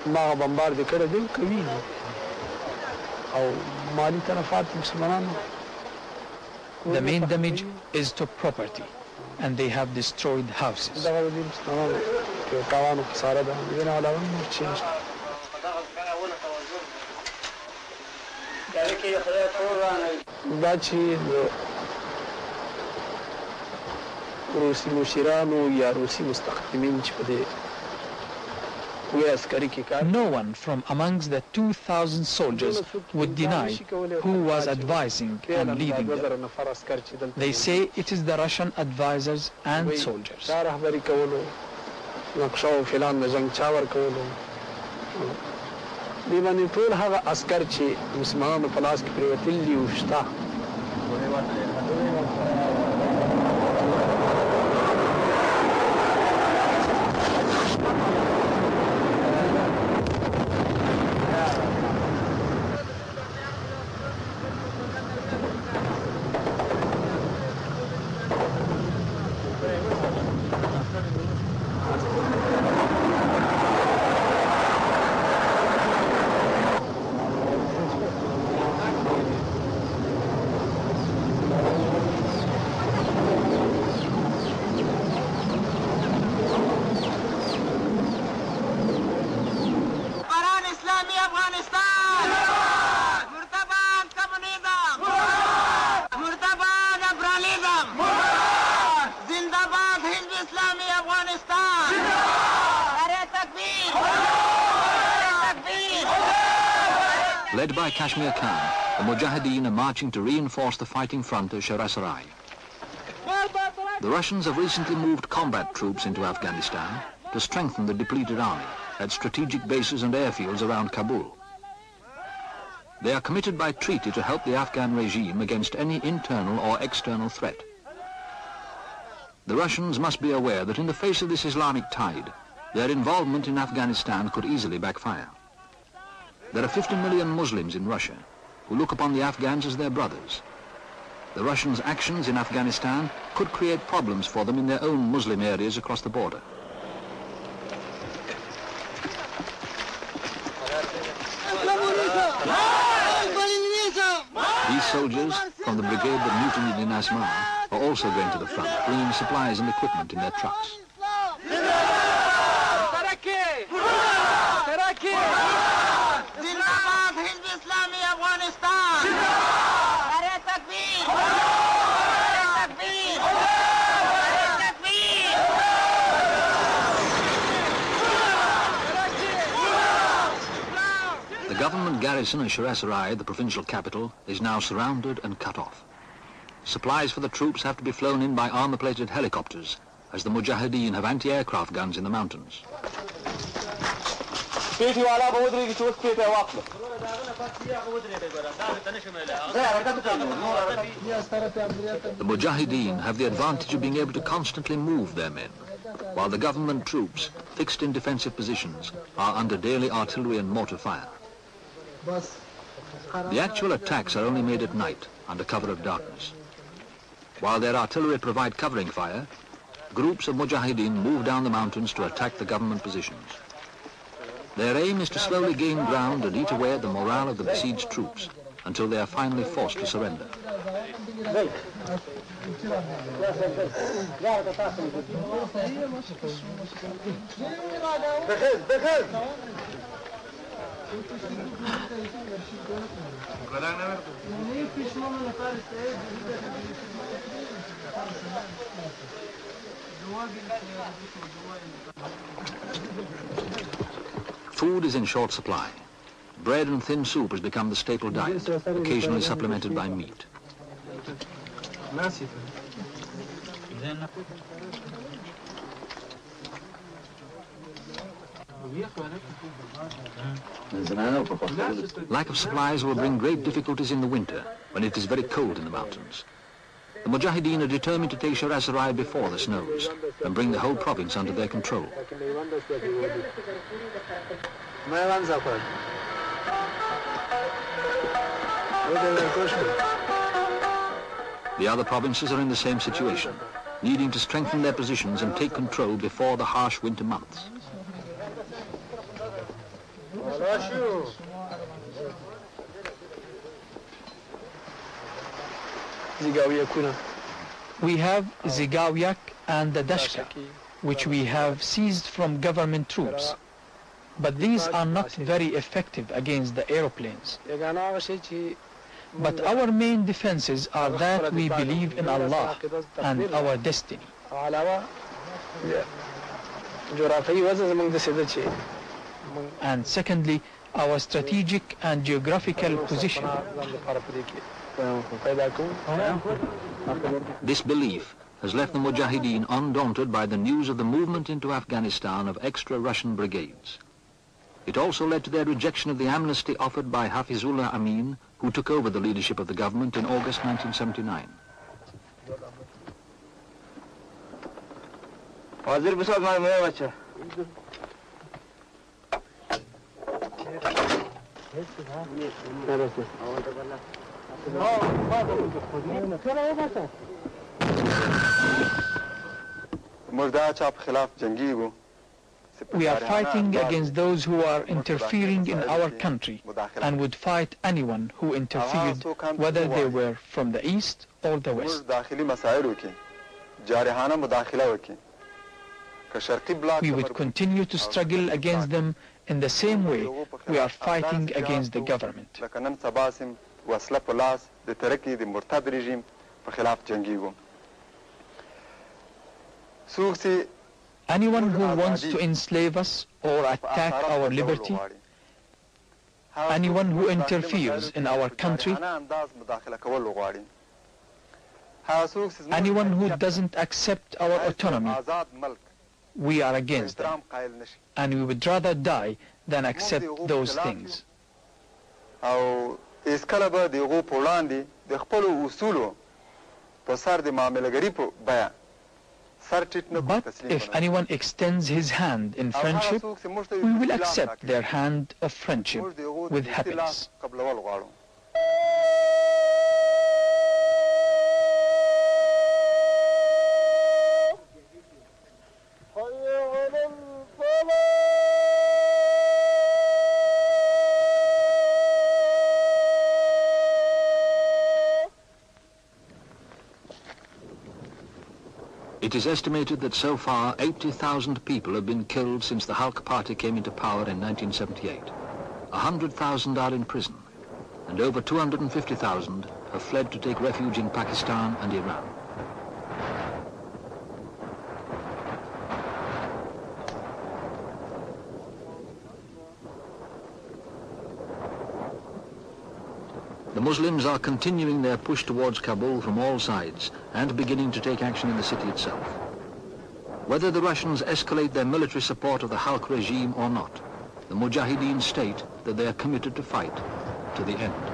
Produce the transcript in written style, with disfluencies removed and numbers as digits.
ما بمبار دي کړه دی کوي او مالی تلفات مسلمانانو. The main damage is to property, and they have destroyed houses. دغه دې مسلمانانو کې تاوان خساره ده نه علاوه نور څه نشته. دا چې روسي مشیرانو یا روسي مستخدمین چې په دې no one from amongst the 2,000 soldiers would deny who was advising and leading them. They say it is the Russian advisors and soldiers. Led by Kashmir Khan, the Mujahideen are marching to reinforce the fighting front at Sharasarai. The Russians have recently moved combat troops into Afghanistan to strengthen the depleted army at strategic bases and airfields around Kabul. They are committed by treaty to help the Afghan regime against any internal or external threat. The Russians must be aware that in the face of this Islamic tide, their involvement in Afghanistan could easily backfire. There are 50 million Muslims in Russia who look upon the Afghans as their brothers. The Russians' actions in Afghanistan could create problems for them in their own Muslim areas across the border. These soldiers from the brigade that mutinied in Asmara are also going to the front, bringing supplies and equipment in their trucks. The government garrison at Sharasarai, the provincial capital, is now surrounded and cut off. Supplies for the troops have to be flown in by armor-plated helicopters, as the Mujahideen have anti-aircraft guns in the mountains. The Mujahideen have the advantage of being able to constantly move their men, while the government troops, fixed in defensive positions, are under daily artillery and mortar fire. The actual attacks are only made at night, under cover of darkness. While their artillery provide covering fire, groups of Mujahideen move down the mountains to attack the government positions. Their aim is to slowly gain ground and eat away at the morale of the besieged troops until they are finally forced to surrender. Food is in short supply. Bread and thin soup has become the staple diet, occasionally supplemented by meat. Lack of supplies will bring great difficulties in the winter, when it is very cold in the mountains. The Mujahideen are determined to take Sharasarai before the snows and bring the whole province under their control. The other provinces are in the same situation, needing to strengthen their positions and take control before the harsh winter months. We have Zigawiak and the Dashka, which we have seized from government troops. But these are not very effective against the aeroplanes. But our main defenses are that we believe in Allah and our destiny. And secondly, our strategic and geographical position. This belief has left the Mujahideen undaunted by the news of the movement into Afghanistan of extra Russian brigades. It also led to their rejection of the amnesty offered by Hafizullah Amin, who took over the leadership of the government in August 1979. We are fighting against those who are interfering in our country and would fight anyone who interfered, whether they were from the east or the west. We would continue to struggle against them in the same way we are fighting against the government. Anyone who wants to enslave us or attack our liberty, anyone who interferes in our country, anyone who doesn't accept our autonomy, we are against them, and we would rather die than accept those things. But if anyone extends his hand in friendship, we will accept their hand of friendship with happiness. It is estimated that so far 80,000 people have been killed since the Halq Party came into power in 1978. 100,000 are in prison, and over 250,000 have fled to take refuge in Pakistan and Iran. The Muslims are continuing their push towards Kabul from all sides and beginning to take action in the city itself. Whether the Russians escalate their military support of the Halq regime or not, the Mujahideen state that they are committed to fight to the end.